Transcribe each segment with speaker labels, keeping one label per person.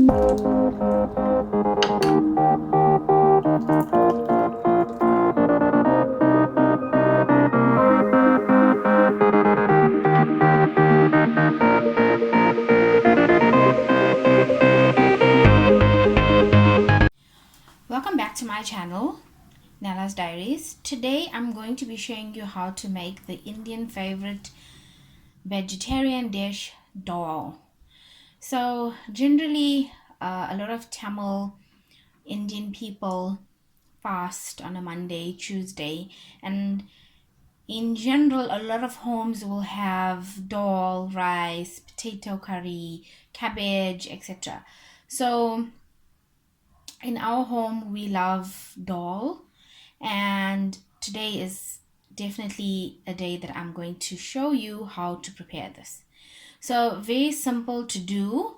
Speaker 1: Welcome back to my channel, Nalla's Diaries. Today I'm going to be showing you how to make the Indian favorite vegetarian dish, dal. So generally a lot of Tamil Indian people fast on a Monday, Tuesday, and in general a lot of homes will have dal, rice, potato curry, cabbage, etc. So in our home we love dal, and today is definitely a day that I'm going to show you how to prepare this. So very simple to do.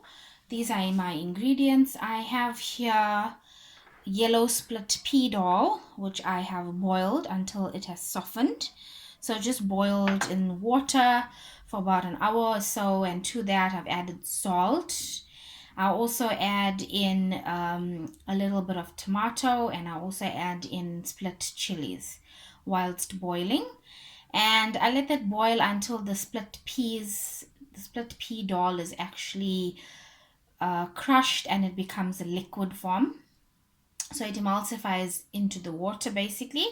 Speaker 1: These are my ingredients. I have here yellow split pea dal, which I have boiled until it has softened. So just boiled in water for about an hour or so, and to that I've added salt. I'll also add in a little bit of tomato, and I'll also add in split chilies whilst boiling. And I let that boil until the split pea dal is actually crushed and it becomes a liquid form. So it emulsifies into the water basically.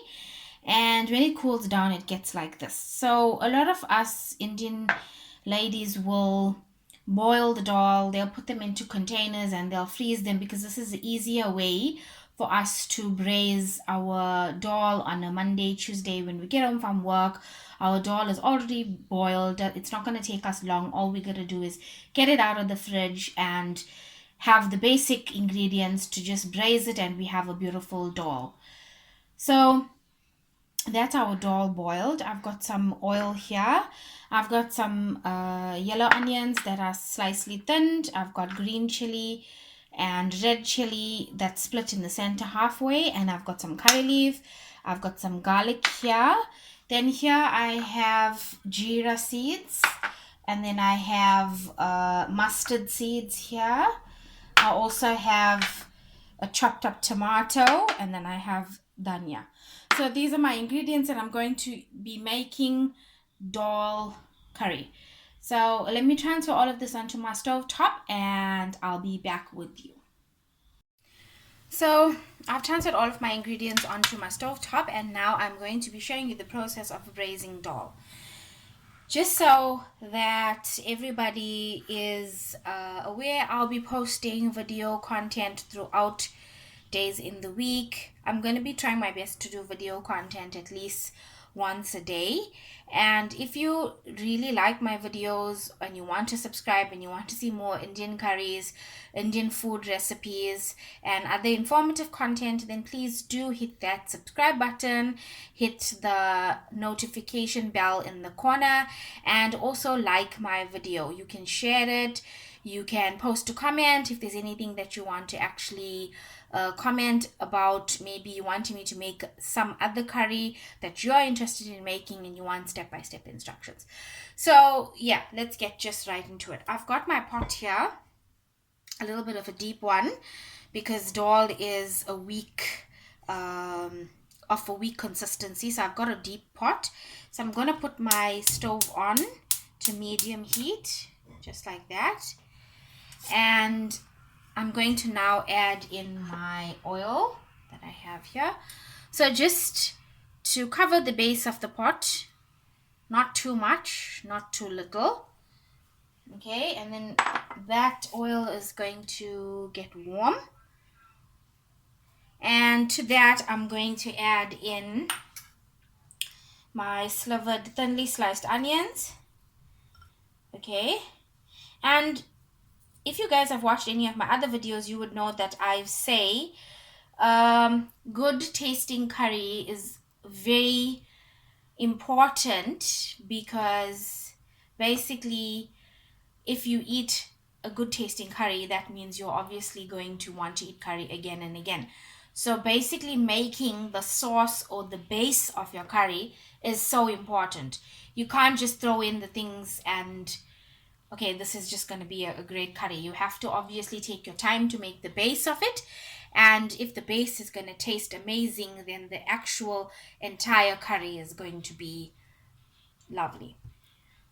Speaker 1: And when it cools down, it gets like this. So a lot of us Indian ladies will boil the dal, they'll put them into containers and they'll freeze them, because this is the easier way for us to braise our dal on a Monday, Tuesday when we get home from work. Our dal is already boiled. It's not going to take us long. All we got to do is get it out of the fridge and have the basic ingredients to just braise it, and we have a beautiful dal. So that's our dal boiled. I've got some oil here. I've got some yellow onions that are slightly thinned. I've got green chili and red chili that's split in the center halfway, and I've got some curry leaf. I've got some garlic here. Then here I have jeera seeds, and then I have mustard seeds here. I also have a chopped up tomato, and then I have dhania. So these are my ingredients, and I'm going to be making dal curry. So let me transfer all of this onto my stove top, and I'll be back with you. So I've transferred all of my ingredients onto my stove top, and now I'm going to be showing you the process of braising dal. Just so that everybody is aware, I'll be posting video content throughout days in the week. I'm going to be trying my best to do video content at least once a day. And if you really like my videos and you want to subscribe and you want to see more Indian curries, Indian food recipes, and other informative content, then please do hit that subscribe button, hit the notification bell in the corner, and also like my video. You can share it, you can post a comment if there's anything that you want to actually comment about. Maybe you want me to make some other curry that you're interested in making and you want step-by-step instructions. So yeah, let's get just right into it. I've got my pot here, a little bit of a deep one, because dal is a weak of a weak consistency. So I've got a deep pot. So I'm going to put my stove on to medium heat, just like that. And I'm going to now add in my oil that I have here. So just to cover the base of the pot, not too much, not too little. Okay, and then that oil is going to get warm. And to that, I'm going to add in my slivered, thinly sliced onions. Okay, and if you guys have watched any of my other videos, you would know that I say good tasting curry is very important, because basically if you eat a good tasting curry, that means you're obviously going to want to eat curry again and again. So basically making the sauce or the base of your curry is so important. You can't just throw in the things and okay, this is just going to be a great curry. You have to obviously take your time to make the base of it. And if the base is going to taste amazing, then the actual entire curry is going to be lovely.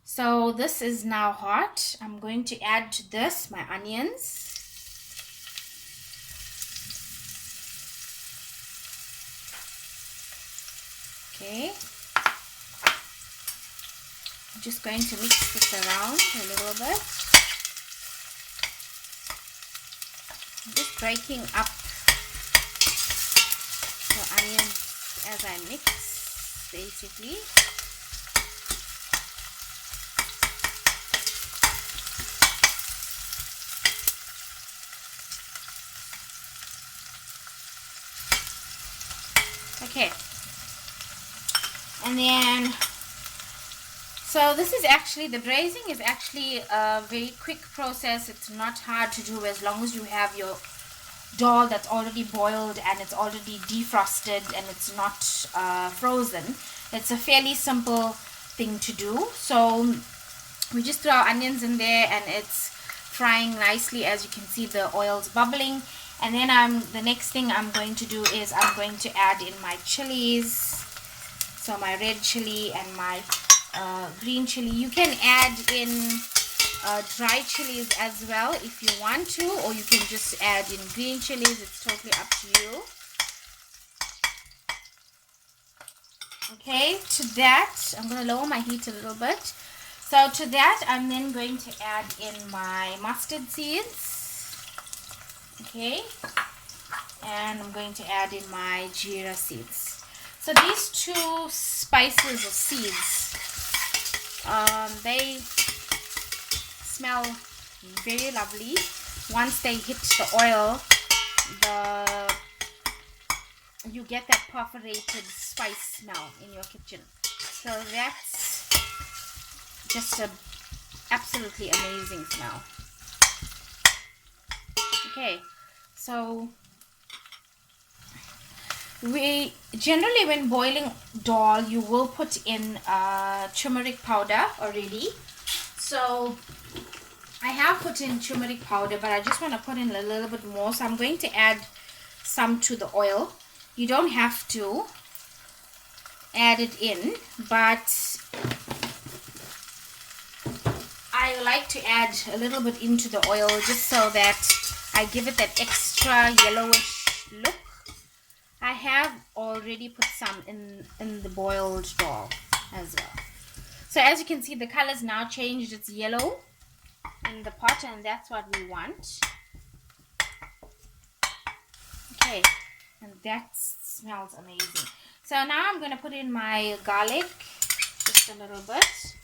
Speaker 1: So this is now hot. I'm going to add to this my onions. Okay. I'm just going to mix this around a little bit. I'm just breaking up the onions as I mix, basically. Okay. And then, so this is actually, the braising is actually a very quick process. It's not hard to do as long as you have your dal that's already boiled and it's already defrosted and it's not frozen. It's a fairly simple thing to do. So we just throw our onions in there and it's frying nicely. As you can see, the oil's bubbling. And then the next thing I'm going to do is I'm going to add in my chilies. So my red chili and my green chili. You can add in dry chilies as well if you want to, or you can just add in green chilies. It's totally up to you. Okay, to that, I'm going to lower my heat a little bit. So to that, I'm then going to add in my mustard seeds. Okay, and I'm going to add in my jeera seeds. So these two spices or seeds, they smell very lovely. Once they hit the oil, you get that perforated spice smell in your kitchen. So that's just a absolutely amazing smell. Okay, so we generally, when boiling dal, you will put in turmeric powder already. So I have put in turmeric powder, but I just want to put in a little bit more. So I'm going to add some to the oil. You don't have to add it in, but I like to add a little bit into the oil just so that I give it that extra yellowish look. I have already put some in the boiled dal as well. So as you can see, the color's now changed. It's yellow in the pot, and that's what we want. Okay, and that smells amazing. So now I'm going to put in my garlic, just a little bit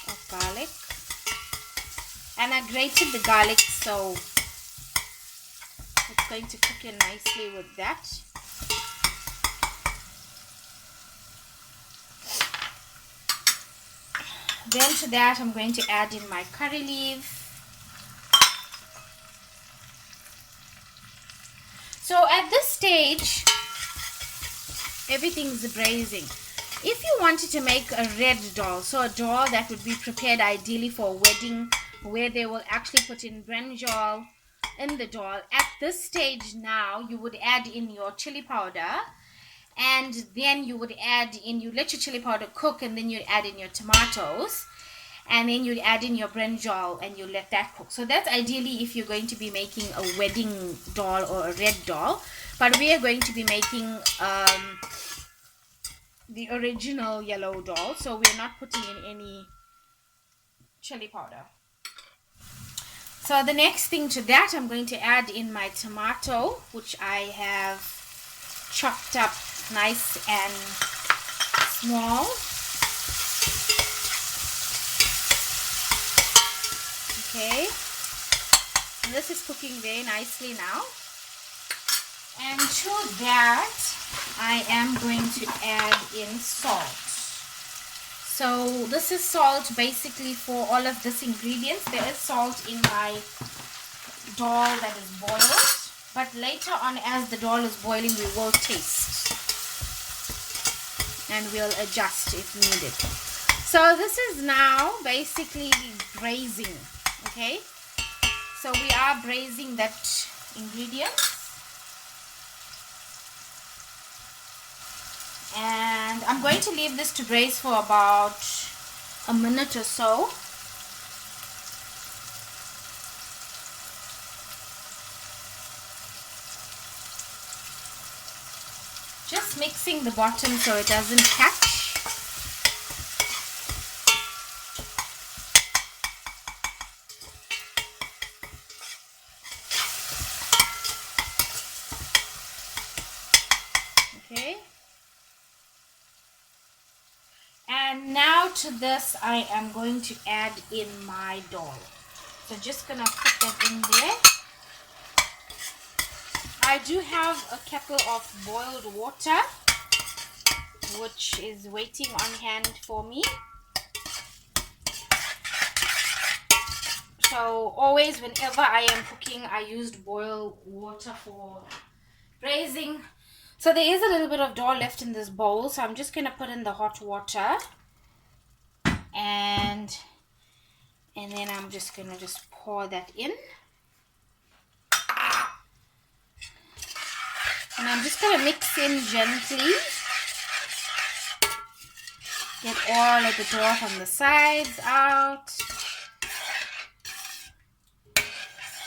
Speaker 1: of garlic. And I grated the garlic, so it's going to cook in nicely with that. Then to that, I'm going to add in my curry leaf. So at this stage, everything's braising. If you wanted to make a red dal, so a dal that would be prepared ideally for a wedding, where they will actually put in brinjal in the dal, at this stage now, you would add in your chili powder. And then you would add in, you let your chili powder cook, and then you'd add in your tomatoes, and then you'd add in your brinjal, and you let that cook. So that's ideally if you're going to be making a wedding dal or a red dal. But we are going to be making the original yellow dal, so we're not putting in any chili powder. So the next thing to that, I'm going to add in my tomato, which I have chopped up nice and small. Okay, and this is cooking very nicely now. And to that, I am going to add in salt. So this is salt basically for all of this ingredients. There is salt in my dal that is boiled, but later on, as the dal is boiling, we will taste and we'll adjust if needed. So this is now basically braising. Okay, so we are braising that ingredient, and I'm going to leave this to braise for about a minute or so. Just mixing the bottom so it doesn't catch. Okay. And now to this I am going to add in my dhall. So just gonna put that in there. I do have a kettle of boiled water which is waiting on hand for me. So always whenever I am cooking, I used boiled water for braising. So there is a little bit of dhall left in this bowl, so I'm just going to put in the hot water, and then I'm just going to just pour that in. And I'm just going to mix in gently. Get all of the dhall from the sides out.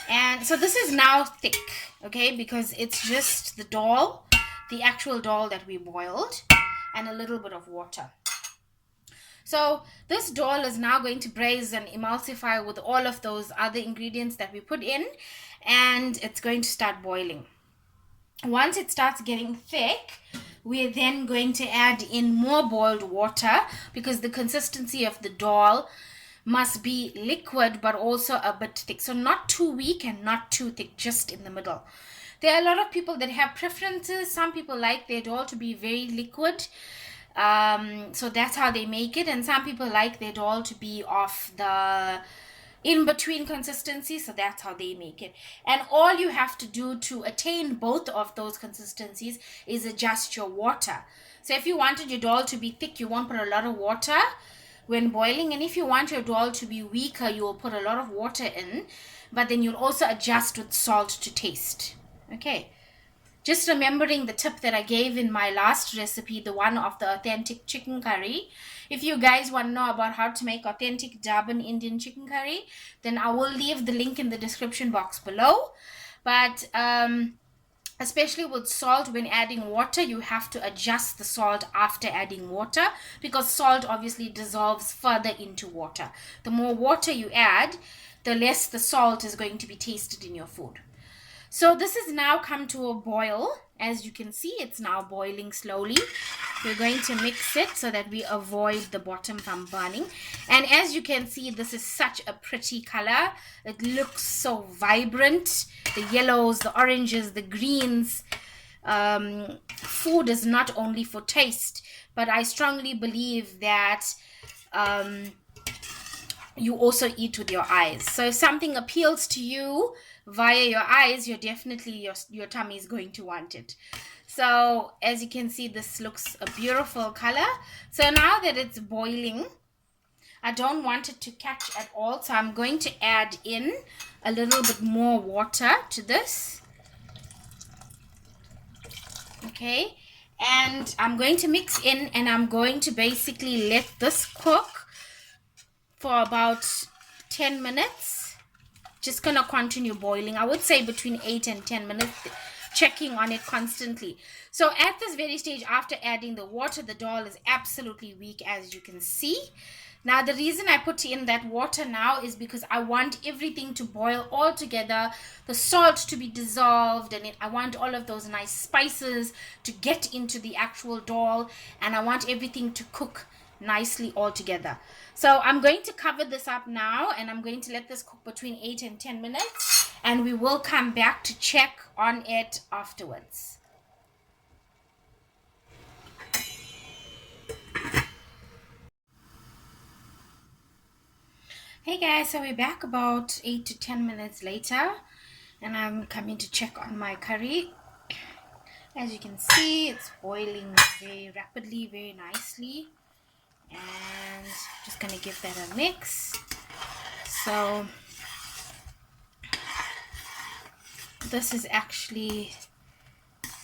Speaker 1: And so this is now thick, okay, because it's just the dhall, the actual dhall that we boiled, and a little bit of water. So this dhall is now going to braise and emulsify with all of those other ingredients that we put in, and it's going to start boiling. Once it starts getting thick, we're then going to add in more boiled water, because the consistency of the dhall must be liquid but also a bit thick. So not too weak and not too thick, just in the middle. There are a lot of people that have preferences. Some people like their dhall to be very liquid. So that's how they make it. And some people like their dhall to be of the in-between consistency. So that's how they make it. And all you have to do to attain both of those consistencies is adjust your water. So if you wanted your dhall to be thick, you won't put a lot of water when boiling, and if you want your dhall to be weaker, you will put a lot of water in, but then you'll also adjust with salt to taste. Okay, just remembering the tip that I gave in my last recipe, the one of the authentic chicken curry. If you guys want to know about how to make authentic Durban Indian chicken curry, then I will leave the link in the description box below. But especially with salt, when adding water, you have to adjust the salt after adding water, because salt obviously dissolves further into water. The more water you add, the less the salt is going to be tasted in your food. So this has now come to a boil. As you can see, it's now boiling slowly. We're going to mix it so that we avoid the bottom from burning. And as you can see, this is such a pretty color. It looks so vibrant. The yellows, the oranges, the greens. Food is not only for taste, but I strongly believe that you also eat with your eyes. So if something appeals to you via your eyes, you're definitely, your tummy is going to want it. So as you can see, this looks a beautiful color. So now that it's boiling, I don't want it to catch at all, so I'm going to add in a little bit more water to this. Okay, and I'm going to mix in, and I'm going to basically let this cook for about 10 minutes. Just gonna continue boiling. I would say between 8 and 10 minutes, checking on it constantly. So at this very stage, after adding the water, the dhall is absolutely weak, as you can see. Now the reason I put in that water now is because I want everything to boil all together, the salt to be dissolved, and I want all of those nice spices to get into the actual dhall, and I want everything to cook nicely all together. So I'm going to cover this up now, and I'm going to let this cook between 8 and 10 minutes, and we will come back to check on it afterwards. Hey guys, so we're back about 8 to 10 minutes later, and I'm coming to check on my curry. As you can see, it's boiling very rapidly, very nicely. and just gonna give that a mix. So this is actually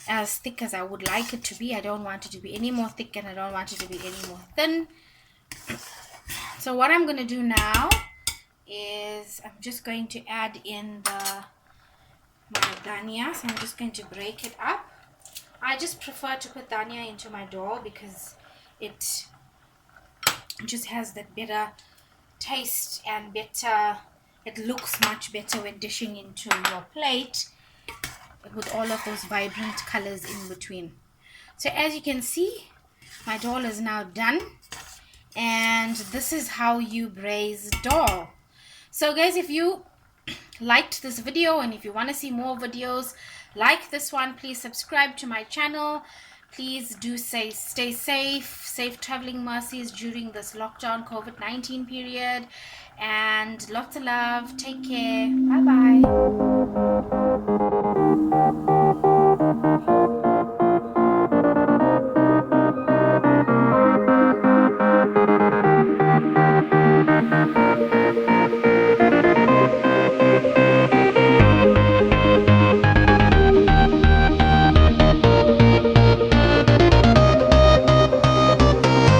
Speaker 1: as thick as I would like it to be. I don't want it to be any more thick and I don't want it to be any more thin. So what I'm going to do now is I'm just going to add in my dhania. So I'm just going to break it up. I just prefer to put dhania into my dhall because it just has that better taste and better, it looks much better when dishing into your plate with all of those vibrant colors in between. So as you can see, my dhall is now done, and this is how you braise dhall. So guys, if you liked this video and if you want to see more videos like this one, please subscribe to my channel. Please do stay safe traveling mercies during this lockdown COVID-19 period, and lots of love. Take care. Bye bye.